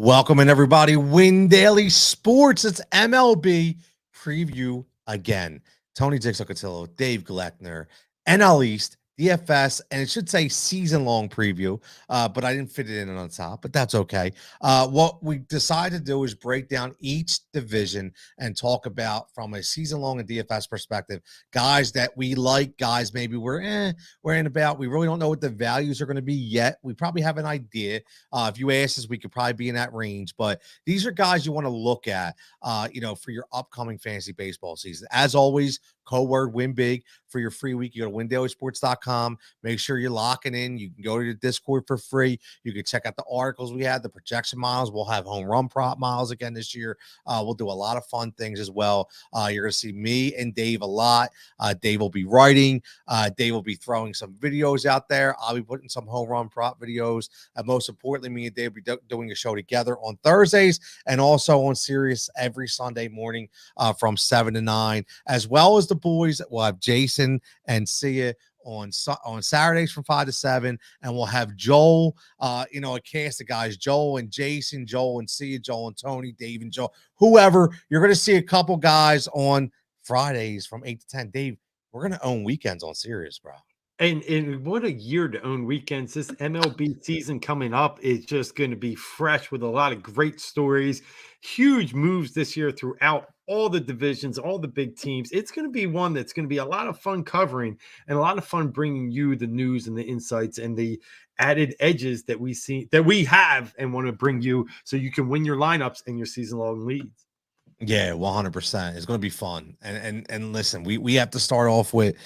Welcome in, everybody. Win Daily Sports. It's MLB preview again. Tony Jigsaw, Cutillo, Dave Gloeckner, NL East, DFS, and it should say season-long preview, but I didn't fit it in on top, but that's okay. What we decided to do is break down each division and talk about, from a season-long and DFS perspective, guys that we like, guys maybe we're in about. We really don't know what the values are going to be yet. We probably have an idea. If you ask us, we could probably be in that range, but these are guys you want to look at, for your upcoming fantasy baseball season. As always, code word win big for your free week. You go to windailysports.com. Make sure you're locking in. You can go to the Discord for free. You can check out the articles we had, the projection models. We'll have home run prop models again this year. We'll do a lot of fun things as well. You're going to see me and Dave a lot. Dave will be writing. Dave will be throwing some videos out there. I'll be putting some home run prop videos. Most importantly, me and Dave will be doing a show together on Thursdays and also on Sirius every Sunday morning from 7 to 9, as well as the boys. We'll have Jason and Sia on Saturdays from 5 to 7, and we'll have Joel, a cast of guys, Joel and Jason, Joel and Sia, Joel and Tony, Dave and Joel, whoever. You're going to see a couple guys on Fridays from 8 to 10. Dave, we're going to own weekends on Sirius, bro. And what a year to own weekends. This MLB season coming up is just going to be fresh with a lot of great stories, huge moves this year throughout all the divisions, all the big teams. It's going to be one that's going to be a lot of fun covering and a lot of fun bringing you the news and the insights and the added edges that we have and want to bring you so you can win your lineups and your season-long leads. Yeah, 100%. It's going to be fun. And listen, we have to start off with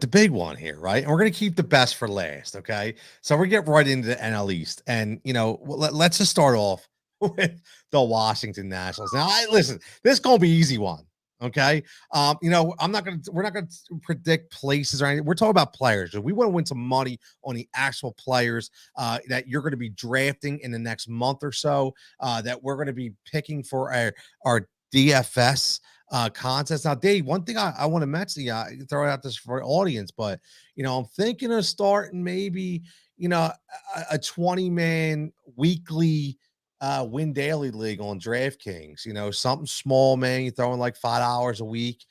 the big one here, right? And we're going to keep the best for last, okay? So we get right into the NL East. And, let's just start off with the Washington Nationals. Now, listen, this is going to be easy one, okay? we're not going to predict places or anything. We're talking about players. We want to win some money on the actual players that you're going to be drafting in the next month or so, that we're going to be picking for our DFS contest. Now, Dave, one thing I want to mention, throw out this for the audience, but I'm thinking of starting maybe a 20-man weekly win daily league on DraftKings. Something small, man. You're throwing like $5 a week.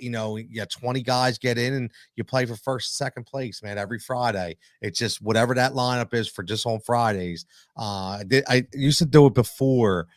You got 20 guys get in and you play for first, second place, man, every Friday. It's just whatever that lineup is for just on Fridays. I used to do it before.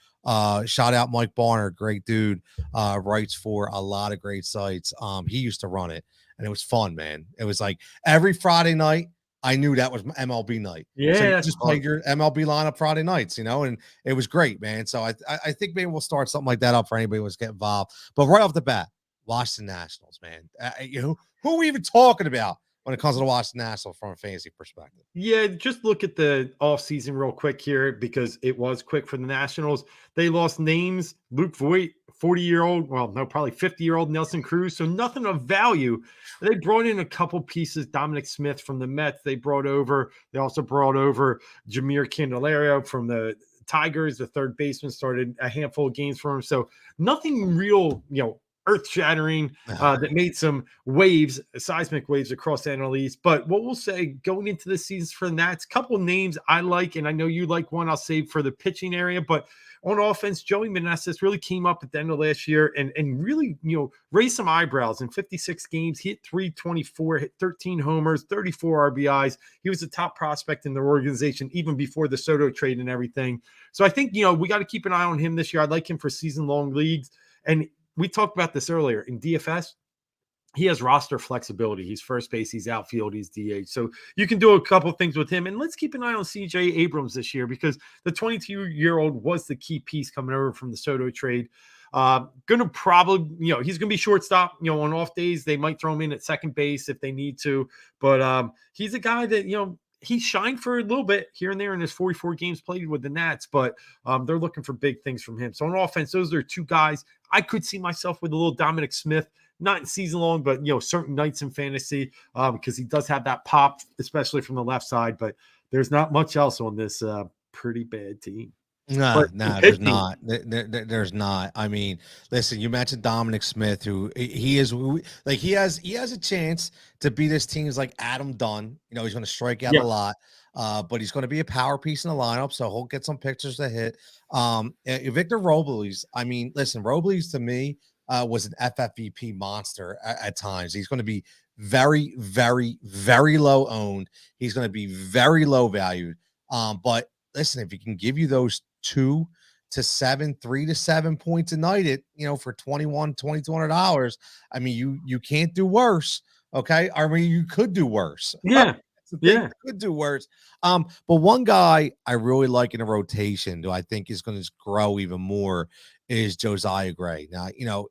Shout out Mike Barner, great dude, writes for a lot of great sites. He used to run it and it was fun, man. It was like every Friday night, I knew that was MLB night. Yeah. So you just played your MLB lineup Friday nights, and it was great, man. So I think maybe we'll start something like that up for anybody who wants to get involved. But right off the bat, Washington Nationals, man. Who are we even talking about when it comes to the Washington Nationals from a fantasy perspective? Yeah, just look at the offseason real quick here because it was quick for the Nationals. They lost names. Luke Voigt, 40-year-old, probably 50-year-old Nelson Cruz. So nothing of value. They brought in a couple pieces. Dominic Smith from the Mets they also brought over Jameer Candelario from the Tigers. The third baseman started a handful of games for him. So nothing real, earth-shattering that made some waves, seismic waves across the NL East. But what we'll say going into the season for the Nats, a couple of names I like, and I know you like one I'll save for the pitching area. But on offense, Joey Meneses really came up at the end of last year and really, raised some eyebrows. In 56 games, he hit .324, hit 13 homers, 34 RBIs. He was the top prospect in their organization even before the Soto trade and everything. So I think, we got to keep an eye on him this year. I'd like him for season-long leagues. And we talked about this earlier in DFS. He has roster flexibility. He's first base, he's outfield, he's DH. So you can do a couple of things with him. And let's keep an eye on CJ Abrams this year because the 22-year-old was the key piece coming over from the Soto trade. Gonna probably, he's gonna be shortstop, on off days. They might throw him in at second base if they need to. But he's a guy that, he shined for a little bit here and there in his 44 games played with the Nats, but they're looking for big things from him. So on offense, those are two guys I could see myself with a little Dominic Smith, not in season long, but certain nights in fantasy because he does have that pop, especially from the left side. But there's not much else on this pretty bad team. No, there's not. There's not. I mean, listen, you mentioned Dominic Smith, who he has a chance to beat his teams like Adam Dunn. He's going to strike out a lot. but he's going to be a power piece in the lineup, so he'll get some pictures to hit. Victor Robles, I mean, listen, Robles to me was an FFVP monster at times. He's going to be very, very, very low owned. He's going to be very low valued. But listen, if he can give you those 3 to 7 points a night at, for $2,200, I mean, you can't do worse. Okay. I mean, you could do worse. Yeah. That's the thing, Yeah. you could do worse. But one guy I really like in a rotation, who I think is going to grow even more, is Josiah Gray. Now,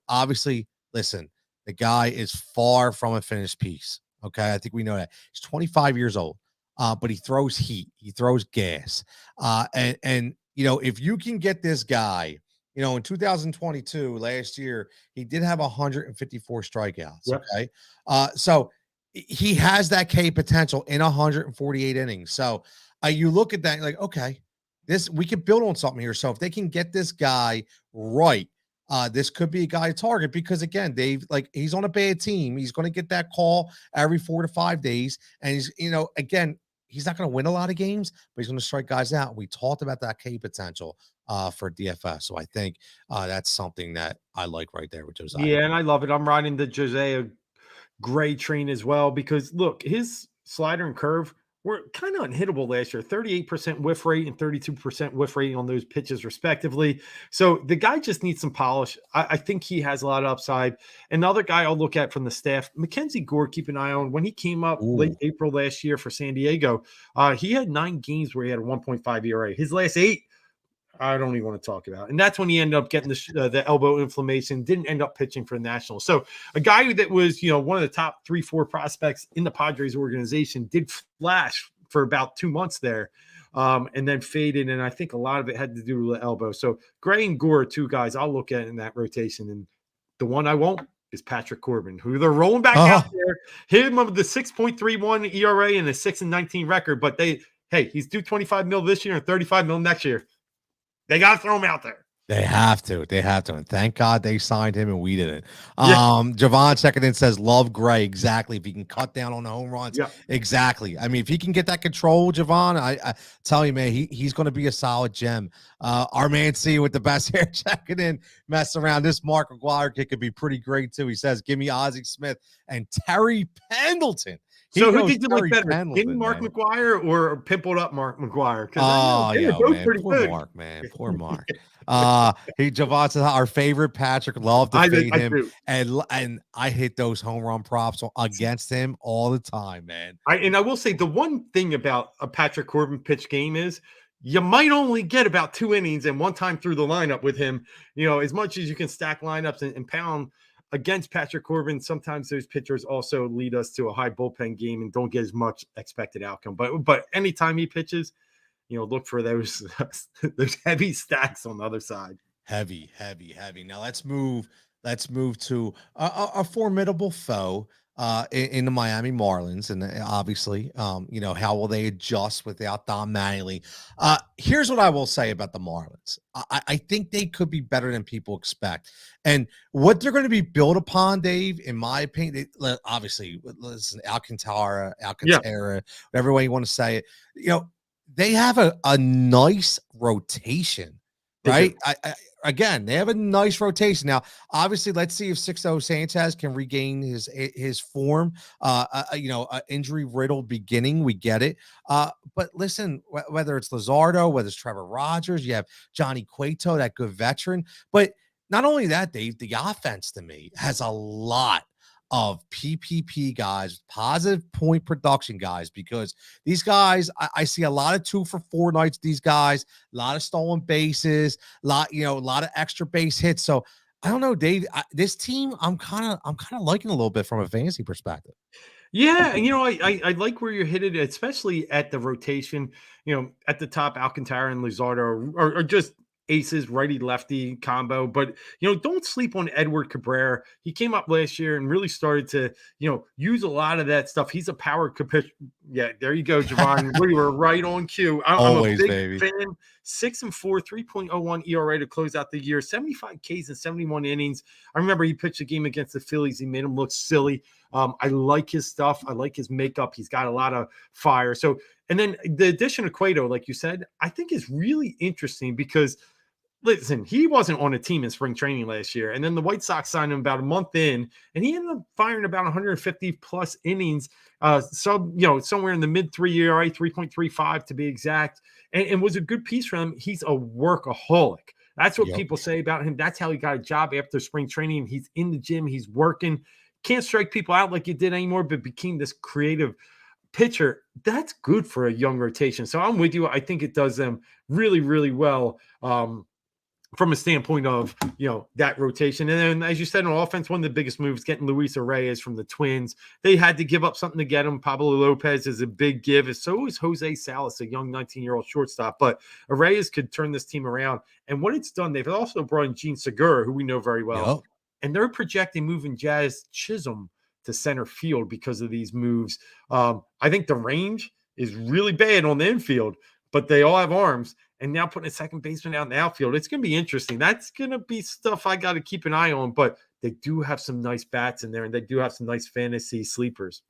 obviously, listen, the guy is far from a finished piece. Okay. I think we know that. He's 25 years old, but he throws heat, he throws gas. And if you can get this guy, in 2022, last year, he did have 154 strikeouts. Yep. Okay. So he has that K potential in 148 innings. So you look at that, like, okay, we can build on something here. So if they can get this guy right, this could be a guy to target, because again, Dave, like, he's on a bad team. He's going to get that call every 4 to 5 days. And he's, again, he's not going to win a lot of games, but he's going to strike guys out. We talked about that K potential for DFS. So I think that's something that I like right there with Josiah. Yeah, and I love it. I'm riding the Josiah Gray train as well, because look, his slider and curve were kind of unhittable last year. 38% whiff rate and 32% whiff rate on those pitches respectively. So the guy just needs some polish. I think he has a lot of upside. Another guy I'll look at from the staff, Mackenzie Gore, keep an eye on. When he came up late April last year for San Diego, he had 9 games where he had a 1.5 ERA. His last 8, I don't even want to talk about. And that's when he ended up getting the elbow inflammation, didn't end up pitching for the Nationals. So a guy that was, one of the top 3-4 prospects in the Padres organization did flash for about 2 months there, and then faded. And I think a lot of it had to do with the elbow. So Gray and Gore are 2 guys I'll look at in that rotation. And the one I won't is Patrick Corbin, who they're rolling back out there. Him of the 6.31 ERA and a 6-19 record. But he's due $25 million this year and $35 million next year. They got to throw him out there. They have to. And thank God they signed him and we didn't. Javon checking in says, love Gray. Exactly. If he can cut down on the home runs. Yeah. Exactly. I mean, if he can get that control, Javon, I tell you, man, he's going to be a solid gem. Our man C with the best hair checking in, messing around. This Mark McGuire kid could be pretty great too. He says, give me Ozzie Smith and Terry Pendleton. So who did you like better, in Mark McGuire or pimpled up Mark McGuire? Man, poor good. Mark, man, poor Mark. Javon says our favorite Patrick, love to fade him, and I hit those home run props against him all the time, man. I will say the one thing about a Patrick Corbin pitch game is you might only get about 2 innings and one time through the lineup with him. As much as you can stack lineups and pound against Patrick Corbin, sometimes those pitchers also lead us to a high bullpen game and don't get as much expected outcome. But anytime he pitches, look for those heavy stacks on the other side. Heavy. Now let's move to a formidable foe in the Miami Marlins, and obviously, how will they adjust without Don Mattingly? Here's what I will say about the Marlins. I think they could be better than people expect, and what they're going to be built upon, Dave, in my opinion, obviously, listen, Alcantara, whatever way you want to say it, they have a nice rotation, right? Again, they have a nice rotation. Now, obviously, let's see if Sixto Sanchez can regain his form. Injury riddled beginning, we get it. But listen, whether it's Luzardo, whether it's Trevor Rogers, you have Johnny Cueto, that good veteran. But not only that, Dave, the offense to me has a lot of PPP guys, positive point production guys, because these guys, I see a lot of 2-for-4 nights. These guys, a lot of stolen bases, a lot of extra base hits. So I don't know, Dave. This team, I'm kind of liking a little bit from a fantasy perspective. Yeah, and I like where you're hitting it, especially at the rotation. At the top, Alcantara and Luzardo are just aces, righty lefty combo. But don't sleep on Edward Cabrera. He came up last year and really started to use a lot of that stuff. He's a power Yeah, there you go, Javon. We were right on cue. I'm a Always, big baby. fan. 6-4, 3.01 ERA to close out the year, 75 Ks and 71 innings. I remember he pitched a game against the Phillies. He made him look silly. I like his stuff. I like his makeup. He's got a lot of fire. So, and then the addition of Cueto, like you said, I think is really interesting because listen, he wasn't on a team in spring training last year. And then the White Sox signed him about a month in, and he ended up firing about 150 plus innings, somewhere in the mid 3 ERA, 3.35 to be exact, and was a good piece for him. He's a workaholic. That's what Yep. people say about him. That's how he got a job after spring training. He's in the gym, he's working, can't strike people out like you did anymore, but became this creative pitcher. That's good for a young rotation. So I'm with you. I think it does them really, really well. From a standpoint of, that rotation. And then, as you said, on offense, one of the biggest moves, getting Luis Reyes from the Twins. They had to give up something to get him. Pablo Lopez is a big give. And so is Jose Salas, a young 19-year-old shortstop. But Reyes could turn this team around. And what it's done, they've also brought in Gene Segura, who we know very well. Yep. And they're projecting moving Jazz Chisholm to center field because of these moves. I think the range is really bad on the infield, but they all have arms. And now putting a second baseman out in the outfield, it's going to be interesting. That's going to be stuff I got to keep an eye on. But they do have some nice bats in there, and they do have some nice fantasy sleepers.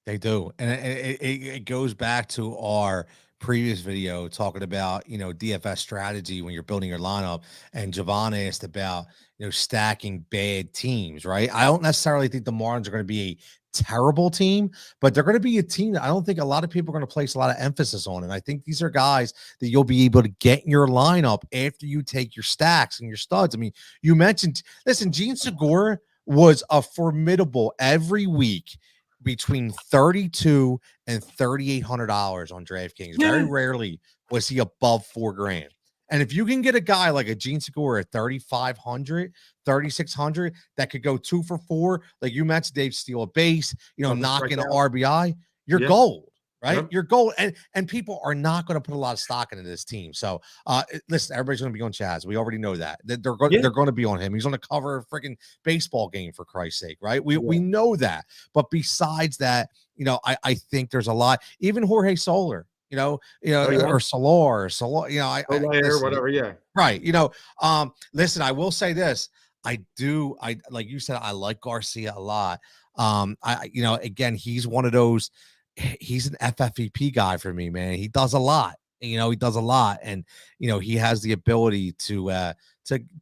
They do. And it goes back to our previous video talking about, DFS strategy when you're building your lineup. And Javon asked about, stacking bad teams, right? I don't necessarily think the Marlins are going to be a terrible team, but they're going to be a team that I don't think a lot of people are going to place a lot of emphasis on. And I think these are guys that you'll be able to get in your lineup after you take your stacks and your studs. I mean, you mentioned, listen, Gene Segura was a formidable every week between $32 and $3,800 on DraftKings. Very rarely was he above $4,000. And if you can get a guy like a Gene Segura at 3,500, 3,600 that could go 2 for 4, like you mentioned, Dave, steal a base, knock in an RBI, you're gold, right? Yep. You're gold. And people are not going to put a lot of stock into this team. So listen, everybody's going to be on Chaz. We already know that. They're going to be on him. He's on the cover of a freaking baseball game, for Christ's sake, right? We know that. But besides that, I think there's a lot. Even Jorge Soler. Or Solar, whatever. Right. Listen, I will say this. I like you said, I like Garcia a lot. Again, he's one of those, he's an FFVP guy for me, man. He does a lot. He does a lot, and he has the ability to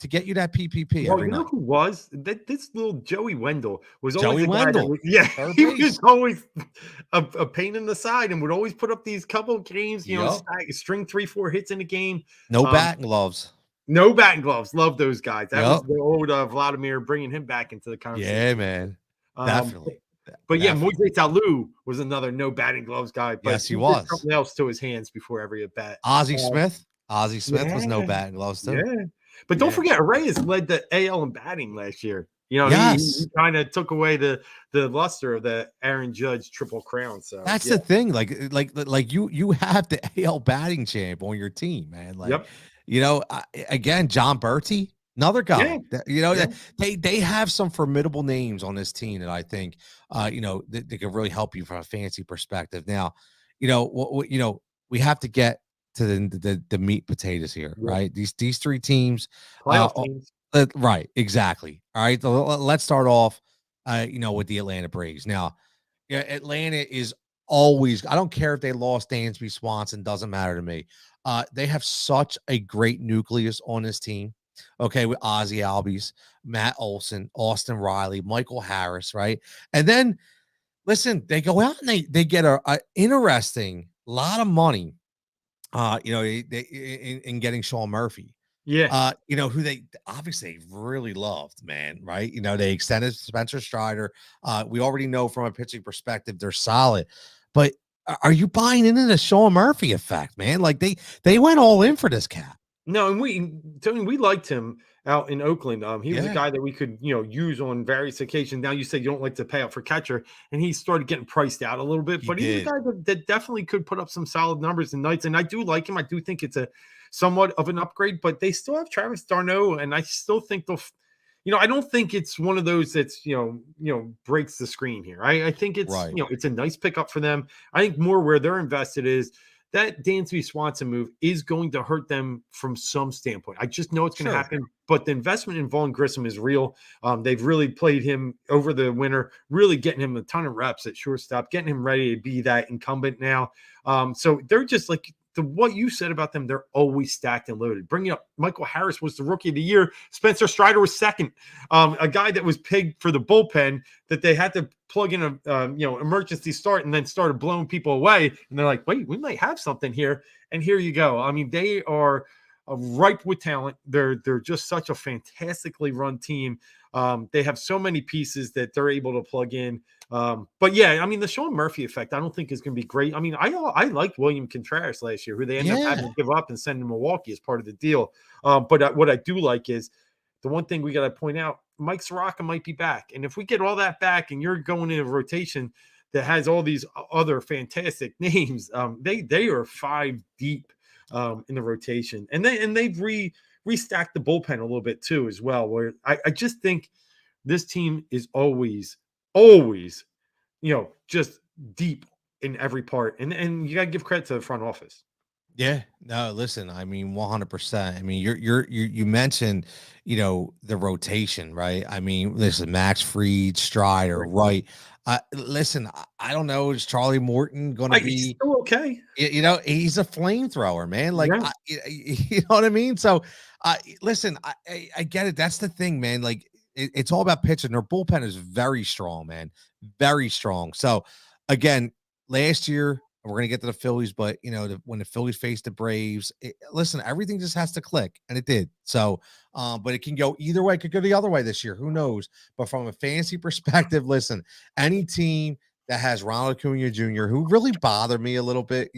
get you that PPP every night. Who was that? This little Joey Wendell was always Joey Wendell. He was always a pain in the side and would always put up these couple games, string 3-4 hits in a game. No batting gloves. No batting gloves. Love those guys. That was the old Vladimir, bringing him back into the conversation. Yeah, man. Definitely. But Moises Alou was another no batting gloves guy. But yes, he was. Something else to his hands before every at bat. Ozzie Smith was no batting gloves too. Yeah. But don't forget, Reyes led the AL in batting last year. He kind of took away the luster of the Aaron Judge Triple Crown. So that's the thing. Like you have the AL batting champ on your team, man. Again, John Berti, another guy. They have some formidable names on this team that I think they can really help you from a fantasy perspective. Now, we have to get to the meat potatoes here, right? These three teams, teams. Right, exactly. All right, so let's start off, with the Atlanta Braves. Now, Atlanta is always, I don't care if they lost Dansby Swanson, doesn't matter to me. They have such a great nucleus on this team. Okay, with Ozzie Albies, Matt Olson, Austin Riley, Michael Harris, right? And then, listen, they go out and they get a interesting lot of money. In getting Sean Murphy. Who they obviously really loved, man, right? They extended Spencer Strider. We already know from a pitching perspective, they're solid. But are you buying into the Sean Murphy effect, man? Like they went all in for this cat. No, and we liked him out in Oakland. He was a guy that we could, use on various occasions. Now you said you don't like to pay out for catcher, and he started getting priced out a little bit, but he's a guy that definitely could put up some solid numbers and nights. And I do like him. I do think it's a somewhat of an upgrade, but they still have Travis d'Arnaud, and I still think I don't think it's one of those that's, breaks the screen here. I think it's, Right. it's a nice pickup for them. I think more where they're invested is that Dansby Swanson move is going to hurt them from some standpoint. I just know it's going to Sure. happen, but the investment in Vaughn Grissom is real. They've really played him over the winter, really getting him a ton of reps at shortstop, getting him ready to be that incumbent now. So they're just like, what you said about them, they're always stacked and loaded. Bringing up Michael Harris was the rookie of the year. Spencer Strider was second. A guy that was pegged for the bullpen that they had to plug in a emergency start and then started blowing people away. And they're like, wait, we might have something here. And here you go. I mean, they are ripe with talent. They're just such a fantastically run team. They have so many pieces that they're able to plug in. But yeah, I mean, the Sean Murphy effect, I don't think is going to be great. I mean, I liked William Contreras last year, who they ended up having to give up and send to Milwaukee as part of the deal. But what I do like is the one thing we got to point out, Mike Soroka might be back. And if we get all that back and you're going in a rotation that has all these other fantastic names, they are 5 deep in the rotation. And they've restacked the bullpen a little bit too as well, where I just think this team is always, just deep in every part. And you got to give credit to the front office. Yeah, no, listen, I mean, 100%. I mean, you mentioned, the rotation, right? I mean, listen, Max Fried, Strider, Right. right? Listen, I don't know, is Charlie Morton going to He's be, still okay. he's a flamethrower, man. Like, Yeah. you know what I mean? So, listen, I get it. That's the thing, man. Like, it's all about pitching. Their bullpen is very strong, man, very strong. So, again, last year, we're gonna get to the Phillies, but when the Phillies faced the Braves, listen, everything just has to click, and it did. So, but it can go either way. It could go the other way this year. Who knows? But from a fantasy perspective, listen, any team that has Ronald Acuna Jr., who really bothered me a little bit,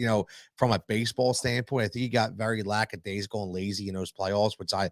from a baseball standpoint, I think he got very lackadaisical and lazy in those playoffs, which I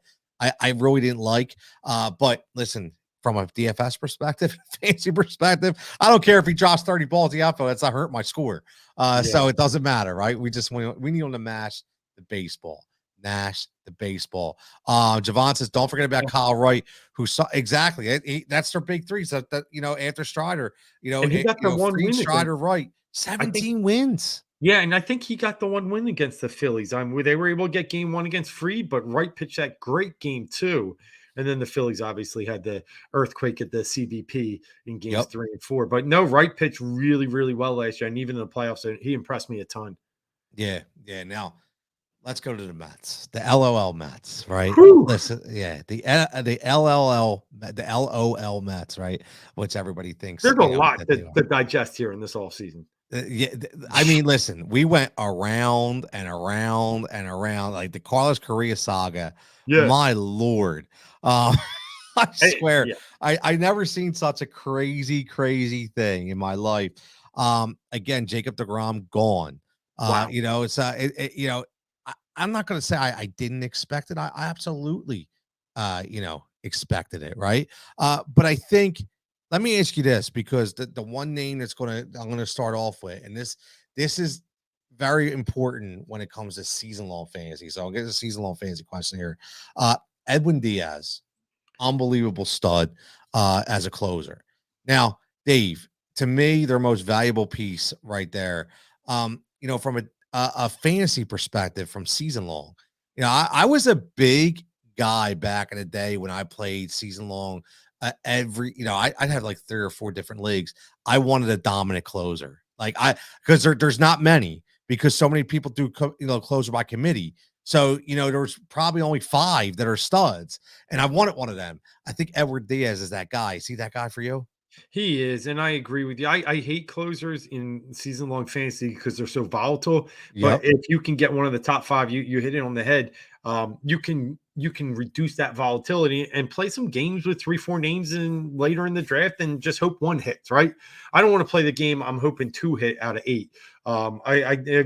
really didn't like. But listen, from a DFS perspective, fantasy perspective, I don't care if he drops 30 balls the outfield. That's not hurt my score. Yeah. So it doesn't matter, right? We need him to mash the baseball. Nash the baseball. Javon says, don't forget about Kyle Wright, who saw exactly that's their big three. So that after Strider, And he got the one Fried, win against, Strider, Wright, I think, 17 wins. yeah, and I think he got the one win against the Phillies. Where they were able to get game 1 against Fried, but Wright pitched that great game 2. And then the Phillies obviously had the earthquake at the CBP in games Yep. 3 and 4. But no, Wright pitched really, really well last year. And even in the playoffs, he impressed me a ton. Yeah. Yeah. Now let's go to the Mets, the LOL Mets, right? Whew. Listen, yeah, the LLL, the LOL Mets, right? Which everybody thinks, There's a lot that they to are. digest here in this offseason. Yeah, I mean, listen, we went around and around and around like the Carlos Correa saga. Yeah. My lord, I swear, Yeah. I never seen such a crazy thing in my life. Again, Jacob DeGrom gone. Wow. It's I'm not going to say I didn't expect it. I absolutely, expected it, right? But I think let me ask you this because the one name I'm going to start off with, and this is very important when it comes to season long fantasy. So I'll get a season long fantasy question here. Edwin Diaz, unbelievable stud as a closer. Now, Dave, to me, their most valuable piece right there. From a fantasy perspective, from season long, I was a big guy back in the day when I played season long. I'd have like 3 or 4 different leagues. I wanted a dominant closer, because there's not many because so many people do closer by committee. So, there's probably only 5 that are studs, and I wanted one of them. I think Edward Diaz is that guy. See that guy for you? He is, and I agree with you. I hate closers in season long fantasy because they're so volatile. But Yep. if you can get one of the top 5, you hit it on the head. You can reduce that volatility and play some games with 3, 4 names in later in the draft and just hope one hits. Right? I don't want to play the game. I'm hoping 2 hit out of 8. I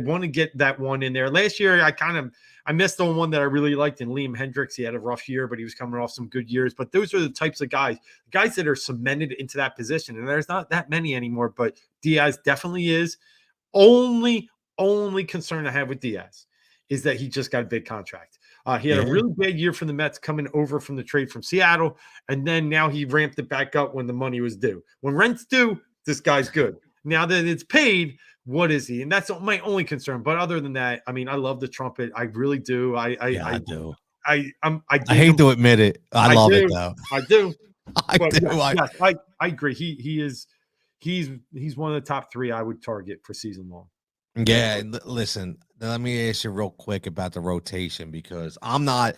want to get that one in there. Last year, I missed on one that I really liked in Liam Hendricks. He had a rough year, but he was coming off some good years. But those are the types of guys that are cemented into that position. And there's not that many anymore, but Diaz definitely is. Only concern I have with Diaz is that he just got a big contract. He had a really bad year for the Mets coming over from the trade from Seattle, and then now he ramped it back up when the money was due. When rent's due, this guy's good. Now that it's paid, what is he? And that's my only concern. But other than that, I mean, I love the trumpet. I really do. I do. I I dig hate him. to admit it. I love it do. though. I do. I But do. yes, I agree. He's one of the top 3 I would target for season long. Yeah, listen, let me ask you real quick about the rotation because I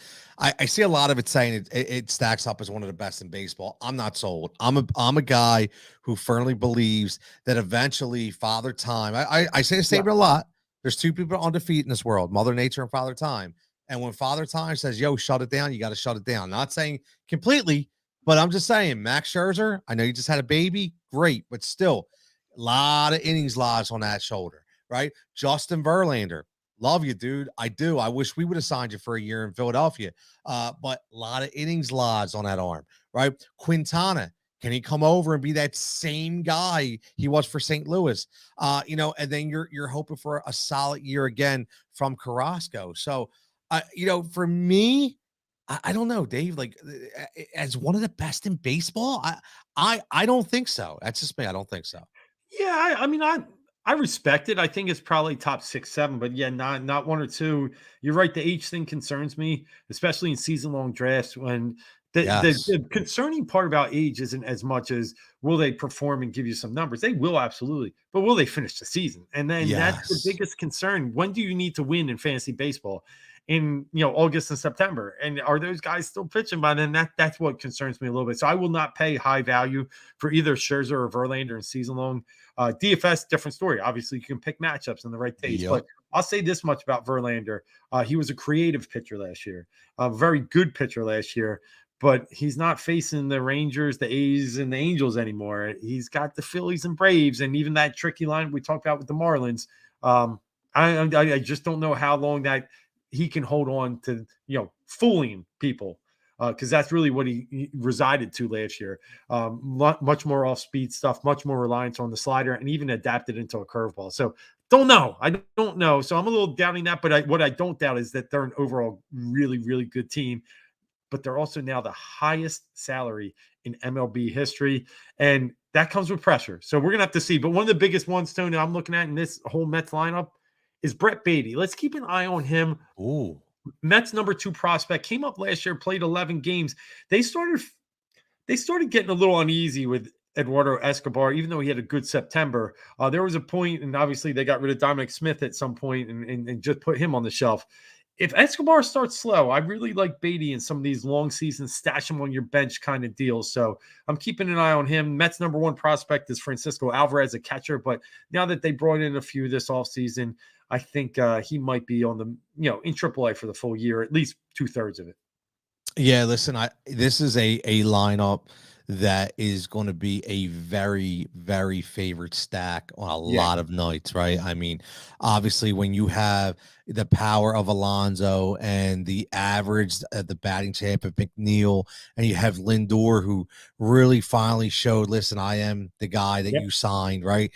see a lot of it saying it stacks up as one of the best in baseball. I'm not sold. I'm a guy who firmly believes that eventually Father Time, I say the Yeah. statement a lot. There's 2 people on defeat in this world, Mother Nature and Father Time. And when Father Time says, yo, shut it down, you got to shut it down. Not saying completely, but I'm just saying, Max Scherzer, I know you just had a baby, great, but still, a lot of innings lost on that shoulder. Right? Justin Verlander, love you, dude. I do. I wish we would have signed you for a year in Philadelphia. But a lot of innings lost on that arm, right? Quintana, can he come over and be that same guy he was for St. Louis? And then you're hoping for a solid year again from Carrasco. So, for me, I don't know, Dave. Like, as one of the best in baseball, I don't think so. That's just me. I don't think so. Yeah, I mean, I respect it. I think it's probably top 6, 7, but yeah, not 1 or 2. You're right. The age thing concerns me, especially in season long drafts. When Yes. the concerning part about age isn't as much as will they perform and give you some numbers. They will absolutely, but will they finish the season? And then that's the Yes. biggest concern. When do you need to win in fantasy baseball? In August and September, and are those guys still pitching by then? That's what concerns me a little bit. So I will not pay high value for either Scherzer or Verlander in season long. DFS, different story. Obviously, you can pick matchups in the right days. Yep. But I'll say this much about Verlander. He was a creative pitcher last year, a very good pitcher last year, but he's not facing the Rangers, the A's, and the Angels anymore. He's got the Phillies and Braves, and even that tricky line we talked about with the Marlins. I just don't know how long that he can hold on to, fooling people, because that's really what he resided to last year. Much more off-speed stuff, much more reliance on the slider, and even adapted into a curveball. So don't know. I don't know. So I'm a little doubting that, but what I don't doubt is that they're an overall really, really good team. But they're also now the highest salary in MLB history, and that comes with pressure. So we're gonna have to see. But one of the biggest ones, Tony, I'm looking at in this whole Mets lineup is Brett Beatty. Let's keep an eye on him. Ooh. Mets number 2 prospect, came up last year, played 11 games. They started getting a little uneasy with Eduardo Escobar, even though he had a good September. There was a point, and obviously they got rid of Dominic Smith at some point and just put him on the shelf. If Escobar starts slow, I really like Beatty in some of these long seasons, stash him on your bench kind of deals. So I'm keeping an eye on him. Mets number 1 prospect is Francisco Alvarez, a catcher. But now that they brought in a few this offseason, I think he might be on the, in AAA for the full year, at least 2/3 of it. Yeah, listen, this is a lineup that is going to be a very, very favorite stack on a lot of nights, right? I mean, obviously, when you have the power of Alonso and the average, the batting champ of McNeil, and you have Lindor, who really finally showed, listen, I am the guy that you signed, right?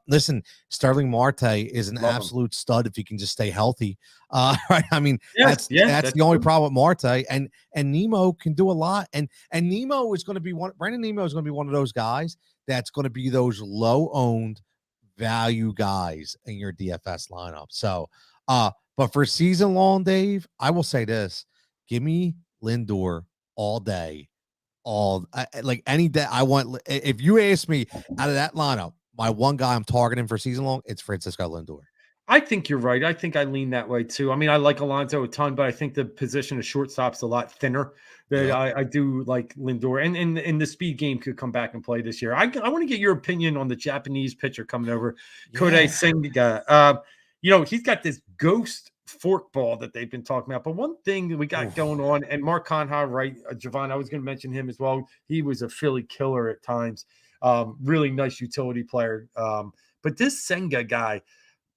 Listen, Sterling Marte is an Love him. absolute stud if he can just stay healthy. Right? I mean, Yes, that's the only true. problem with Marte, and Nemo can do a lot, and Nemo is going to be Brandon Nemo is going to be one of those guys that's going to be those low owned value guys in your DFS lineup. So, but for season long, Dave, I will say this: give me Lindor all day, like any day. I want. If you ask me out of that lineup, my one guy I'm targeting for season long, it's Francisco Lindor. I think you're right. I think I lean that way too. I mean, I like Alonso a ton, but I think the position of shortstop's a lot thinner. That Yep. I do like Lindor, and the speed game could come back and play this year. I want to get your opinion on the Japanese pitcher coming over, Kodai Senga. He's got this ghost forkball that they've been talking about. But one thing that we got going on, and Mark Conha, right, Javon, I was going to mention him as well. He was a Philly killer at times. Really nice utility player. But this Senga guy,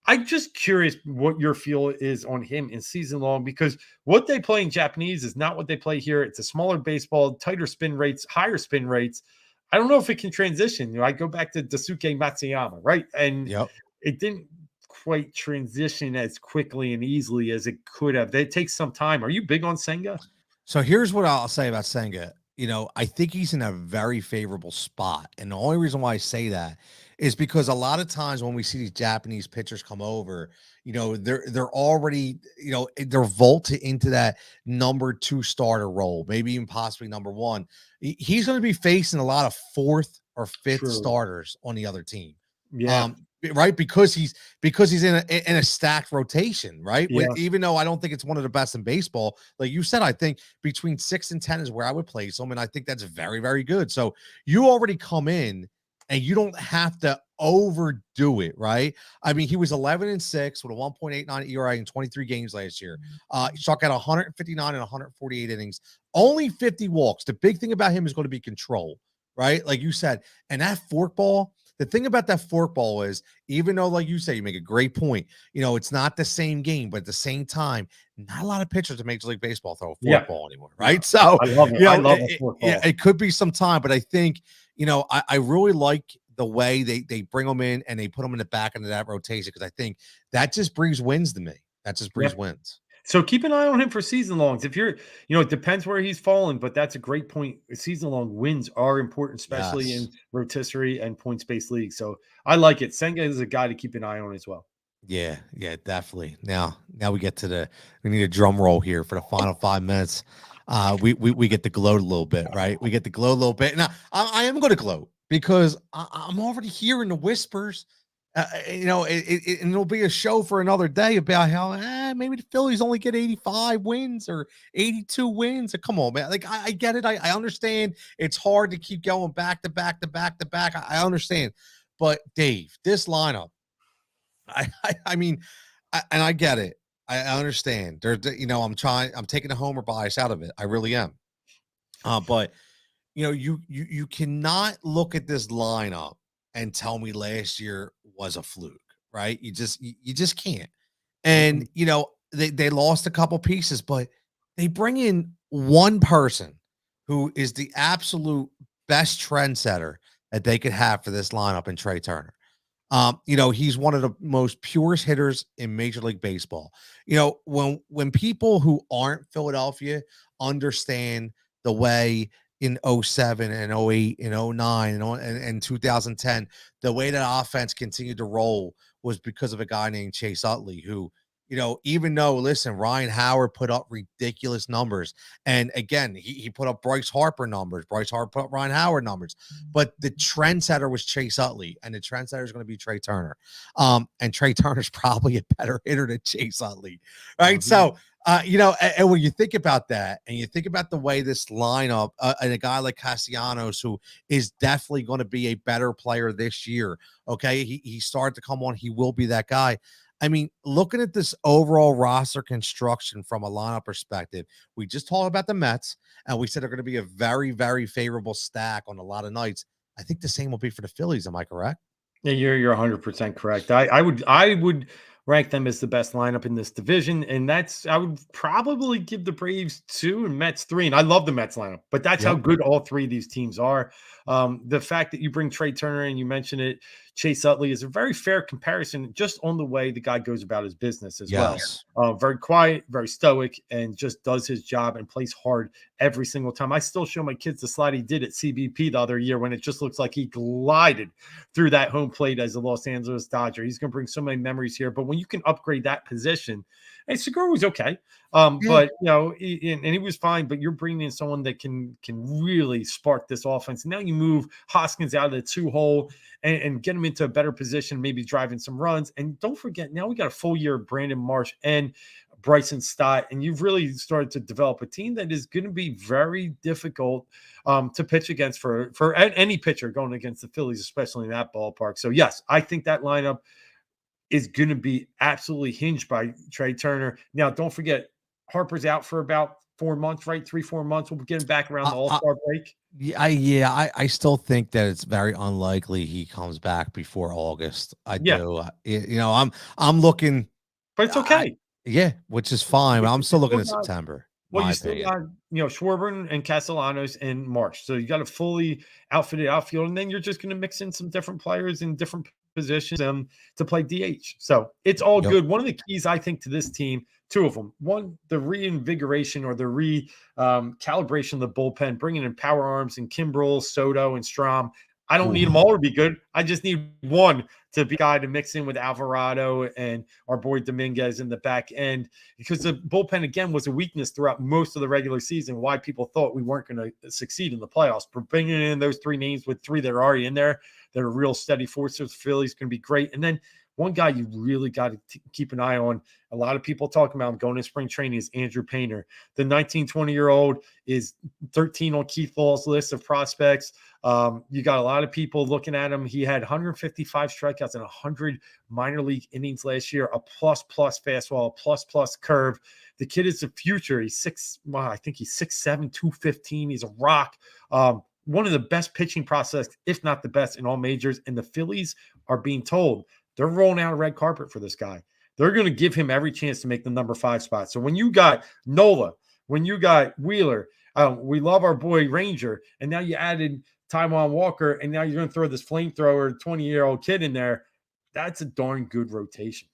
I'm just curious what your feel is on him in season long, because what they play in Japanese is not what they play here. It's a smaller baseball, tighter spin rates, higher spin rates. I don't know if it can transition. I go back to Daisuke Matsuyama, right? And Yep. it didn't quite transition as quickly and easily as it could have. It takes some time. Are you big on Senga? So here's what I'll say about Senga. I think he's in a very favorable spot. And the only reason why I say that is because a lot of times when we see these Japanese pitchers come over, they're already, they're vaulted into that number 2 starter role, maybe even possibly number 1. He's going to be facing a lot of 4th or 5th True. starters on the other team. Yeah. Right, because he's in a stacked rotation, right? Yeah. Even though I don't think it's one of the best in baseball, like you said, I think between 6 and 10 is where I would place him, and I think that's very, very good. So you already come in, and you don't have to overdo it, right? I mean, he was 11-6 with a 1.89 ERA in 23 games last year. He struck out 159 and 148 innings, only 50 walks. The big thing about him is going to be control, right? Like you said, and that forkball. The thing about that forkball is, even though, like you say, you make a great point, it's not the same game, but at the same time, not a lot of pitchers in Major League Baseball throw a Yeah. forkball anymore, right? So, I love it. I love a forkball. it could be some time, but I think, I really like the way they bring them in and they put them in the back end of that rotation, because I think that just brings wins to me. That just brings wins. So keep an eye on him for season longs. If you're, it depends where he's fallen, but that's a great point. Season long wins are important, especially in rotisserie and points based leagues. So I like it. Senga is a guy to keep an eye on as well. Yeah, definitely. Now we get to we need a drum roll here for the final 5 minutes. We get to gloat a little bit, right? We get to gloat a little bit. Now I am going to gloat because I'm already hearing the whispers. And it'll be a show for another day about how maybe the Phillies only get 85 wins or 82 wins. Come on, man. Like I get it. I understand it's hard to keep going back to back to back to back. I understand, but Dave, this lineup. I mean, and I get it. I understand. I'm taking the homer bias out of it. I really am. But you cannot look at this lineup and tell me last year was a fluke, right? You just can't. And they lost a couple pieces, but they bring in one person who is the absolute best trendsetter that they could have for this lineup in Trey Turner. He's one of the most purest hitters in Major League Baseball. When people who aren't Philadelphia understand the way in 07 and 08 and 09 and 2010, the way that offense continued to roll was because of a guy named Chase Utley, who, even though, listen, Ryan Howard put up ridiculous numbers. And again, he put up Bryce Harper numbers. Bryce Harper put up Ryan Howard numbers. But the trendsetter was Chase Utley, and the trendsetter is going to be Trey Turner. And Trey Turner's probably a better hitter than Chase Utley, right? So, and when you think about that, and you think about the way this lineup, and a guy like Castellanos, who is definitely going to be a better player this year, okay? He started to come on. He will be that guy. I mean, looking at this overall roster construction from a lineup perspective, we just talked about the Mets, and we said they're going to be a very, very favorable stack on a lot of nights. I think the same will be for the Phillies. Am I correct? Yeah, you're 100% correct. I would rank them as the best lineup in this division, and I would probably give the Braves 2 and Mets 3. And I love the Mets lineup, but that's how good all 3 of these teams are. The fact that you bring Trey Turner and you mentioned it, Chase Utley, is a very fair comparison just on the way the guy goes about his business as well. Very quiet, very stoic, and just does his job and plays hard every single time. I still show my kids the slide he did at CBP the other year when it just looks like he glided through that home plate as a Los Angeles Dodger. He's going to bring so many memories here. But when you can upgrade that position, and Segura was okay, but he was fine. But you're bringing in someone that can really spark this offense. And now you move Hoskins out of the 2-hole and get him into a better position, maybe driving some runs. And don't forget, now we got a full year of Brandon Marsh and Bryson Stott, and you've really started to develop a team that is going to be very difficult to pitch against for any pitcher going against the Phillies, especially in that ballpark. So yes, I think that lineup is going to be absolutely hinged by Trey Turner. Now, don't forget, Harper's out for about 4 months, right? 3-4 months. We'll get him back around the All-Star break. I still think that it's very unlikely he comes back before August. I do. I'm looking, but it's okay. Which is fine. But I'm still looking at September. Well, you still got, Schwarber and Castellanos and Marsh. So you got a fully outfitted outfield, and then you're just going to mix in some different players in different positions to play DH. So it's all Yep. good. One of the keys, I think, to this team, two of them. One, the reinvigoration or the calibration of the bullpen, bringing in power arms and Kimbrel, Soto, and Strom. I don't need them all to be good. I just need one to be a guy to mix in with Alvarado and our boy Dominguez in the back end, because the bullpen, again, was a weakness throughout most of the regular season, why people thought we weren't going to succeed in the playoffs. But bringing in those three names with three that are already in there, that are real steady forces, Philly's going to be great. And then one guy you really got to keep an eye on, a lot of people talking about him going to spring training, is Andrew Painter. The 19, 20-year-old is 13 on Keith Law's list of prospects. You got a lot of people looking at him. He had 155 strikeouts and 100 minor league innings last year, a plus fastball, plus curve. The kid is the future. He's I think he's 6'7", 215. He's a rock. One of the best pitching prospects, if not the best, in all majors. And the Phillies are being told they're rolling out a red carpet for this guy. They're going to give him every chance to make the number 5 spot. So when you got Nola, when you got Wheeler, we love our boy Ranger, and now you added Taijuan Walker, and now you're going to throw this flamethrower 20-year-old kid in there. That's a darn good rotation.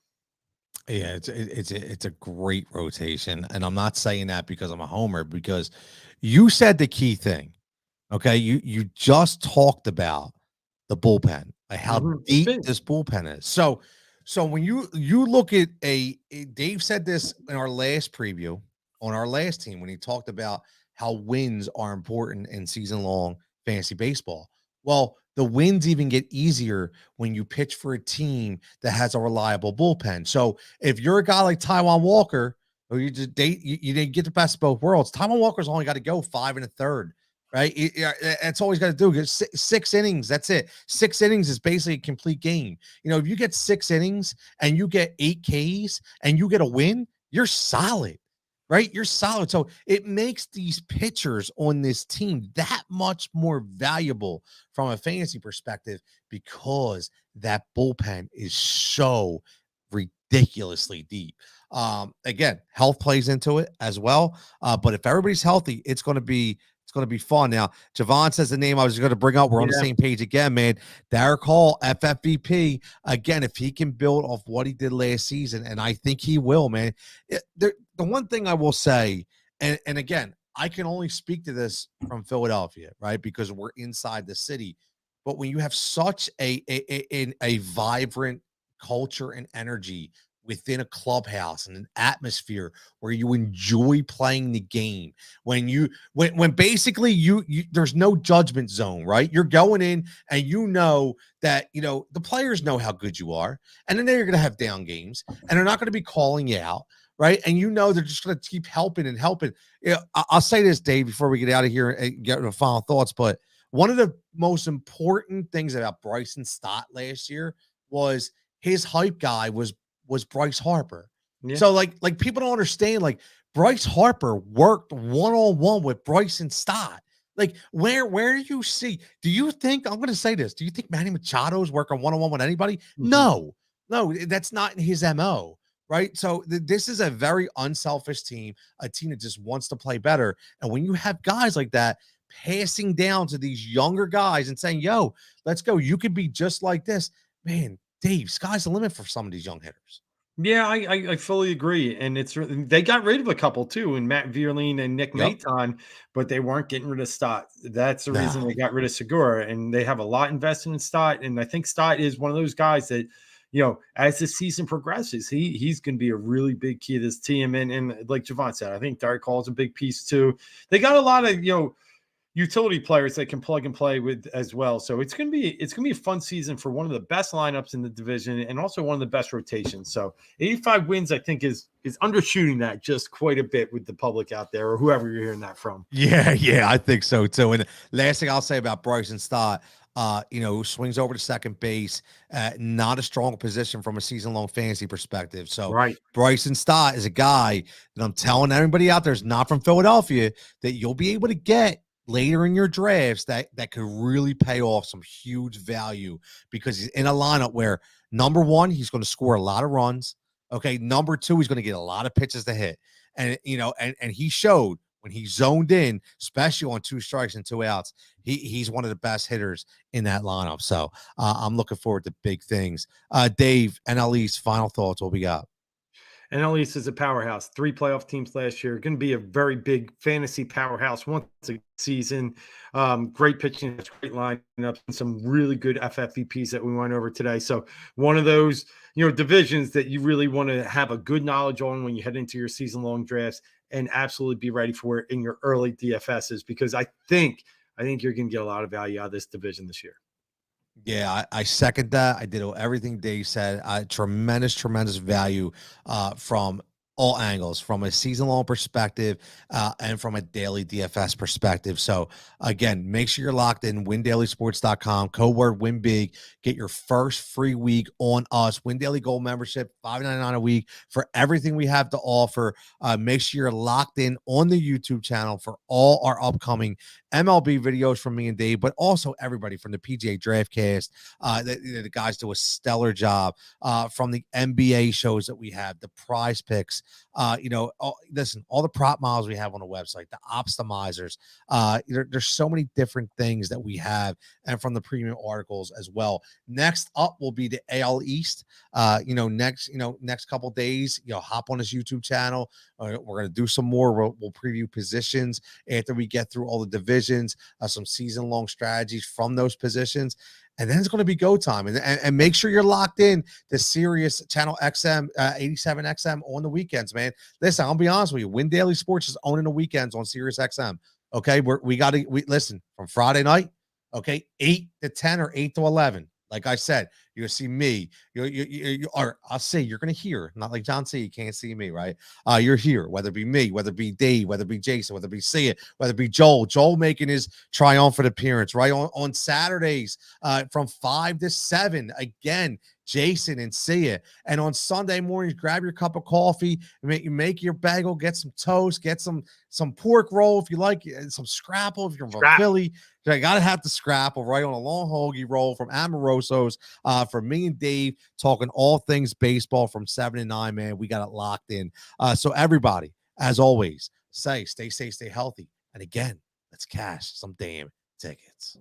Yeah, it's a great rotation, and I'm not saying that because I'm a homer, because you said the key thing. Okay, you just talked about the bullpen, like how deep this bullpen is. So when you look at Dave said this in our last preview on our last team when he talked about how wins are important in season-long fantasy baseball. Well, the wins even get easier when you pitch for a team that has a reliable bullpen. So if you're a guy like Taijuan Walker, or you didn't get the best of both worlds, Taijuan Walker's only got to go 5 1/3. Right, that's all he's got to do. Get 6 innings. That's it. 6 innings is basically a complete game. You know, if you get 6 innings and you get 8 Ks and you get a win, you're solid, right? You're solid. So it makes these pitchers on this team that much more valuable from a fantasy perspective, because that bullpen is so ridiculously deep. Again, health plays into it as well. But if everybody's healthy, it's going to be fun. Now, Javon says the name I was going to bring up. We're on the same page again, man. Derek Hall, FFVP. Again, if he can build off what he did last season, and I think he will, man. The one thing I will say, and again, I can only speak to this from Philadelphia, right? Because we're inside the city. But when you have such a vibrant culture and energy within a clubhouse and an atmosphere where you enjoy playing the game, when basically you there's no judgment zone, right? You're going in and you know that, the players know how good you are, and then they're going to have down games and they're not going to be calling you out, right? And they're just going to keep helping and helping. I'll say this, Dave, before we get out of here and get the final thoughts, but one of the most important things about Bryson Stott last year was his hype guy was Bryce Harper. Yeah. So like people don't understand, like Bryce Harper worked one-on-one with Bryson Stott. Like where do you see, do you think, I'm going to say this, do you think Manny Machado's working one-on-one with anybody? No, that's not in his MO, right? So this is a very unselfish team, a team that just wants to play better. And when you have guys like that passing down to these younger guys and saying, yo, let's go, you could be just like this, man, Dave, sky's the limit for some of these young hitters. Yeah, I fully agree. And they got rid of a couple too, and Matt Vierling and Nick Maton, but they weren't getting rid of Stott. That's the reason they got rid of Segura, and they have a lot invested in Stott. And I think Stott is one of those guys that, as the season progresses, he's going to be a really big key to this team. And like Javon said, I think Derek Hall is a big piece too. They got a lot of, utility players that can plug and play with as well. So it's gonna be a fun season for one of the best lineups in the division, and also one of the best rotations. So 85 wins, I think, is undershooting that just quite a bit with the public out there, or whoever you're hearing that from. Yeah, I think so too. And last thing I'll say about Bryson Stott, swings over to second base, not a strong position from a season-long fantasy perspective. So Bryson Stott is a guy that I'm telling everybody out there is not from Philadelphia that you'll be able to get later in your drafts that could really pay off some huge value, because he's in a lineup where, number one, he's going to score a lot of runs. Okay. Number two, he's going to get a lot of pitches to hit. And, and he showed when he's zoned in, especially on 2 strikes and 2 outs, he's one of the best hitters in that lineup. So I'm looking forward to big things. Dave, NL East, final thoughts. What we got? NL East is a powerhouse. 3 playoff teams last year. Going to be a very big fantasy powerhouse once a season. Great pitching, great lineup, and some really good FFVPs that we went over today. So one of those, divisions that you really want to have a good knowledge on when you head into your season-long drafts, and absolutely be ready for it in your early DFSs, because I think you're going to get a lot of value out of this division this year. Yeah, I second that. I did everything Dave said. Tremendous value from all angles, from a season-long perspective and from a daily DFS perspective. So, again, make sure you're locked in. WinDailySports.com, code word win big. Get your first free week on us. Win Daily Gold membership, $5.99 a week for everything we have to offer. Make sure you're locked in on the YouTube channel for all our upcoming MLB videos from me and Dave, but also everybody from the PGA Draftcast. The guys do a stellar job from the NBA shows that we have, the prize picks. Listen, all the prop models we have on the website, the optimizers. There's so many different things that we have, and from the premium articles as well. Next up will be the AL East. Next couple days, hop on this YouTube channel. We're going to do some more. We'll preview positions after we get through all the divisions, some season-long strategies from those positions. And then it's going to be go time. And make sure you're locked in to Sirius Channel XM, 87 XM on the weekends, man. Listen, I'll be honest with you. Win Daily Sports is owning the weekends on Sirius XM. Okay, we listen from Friday night, okay, 8 to 10 or 8 to 11. Like I said, you'll see me. I'll say you're going to hear, not like John C. You can't see me, right? You're here, whether it be me, whether it be Dave, whether it be Jason, whether it be See It, whether it be Joel. Joel making his triumphant appearance, right? On Saturdays from 5 to 7. Again, Jason and See It. And on Sunday mornings, grab your cup of coffee, make your bagel, get some toast, get some pork roll if you like, some scrapple if you're from Philly. I gotta have the scrapple, right, on a long hoagie roll from Amoroso's. For me and Dave, talking all things baseball from 7 to 9, man. We got it locked in. So everybody, as always, stay safe, stay healthy. And again, let's cash some damn tickets.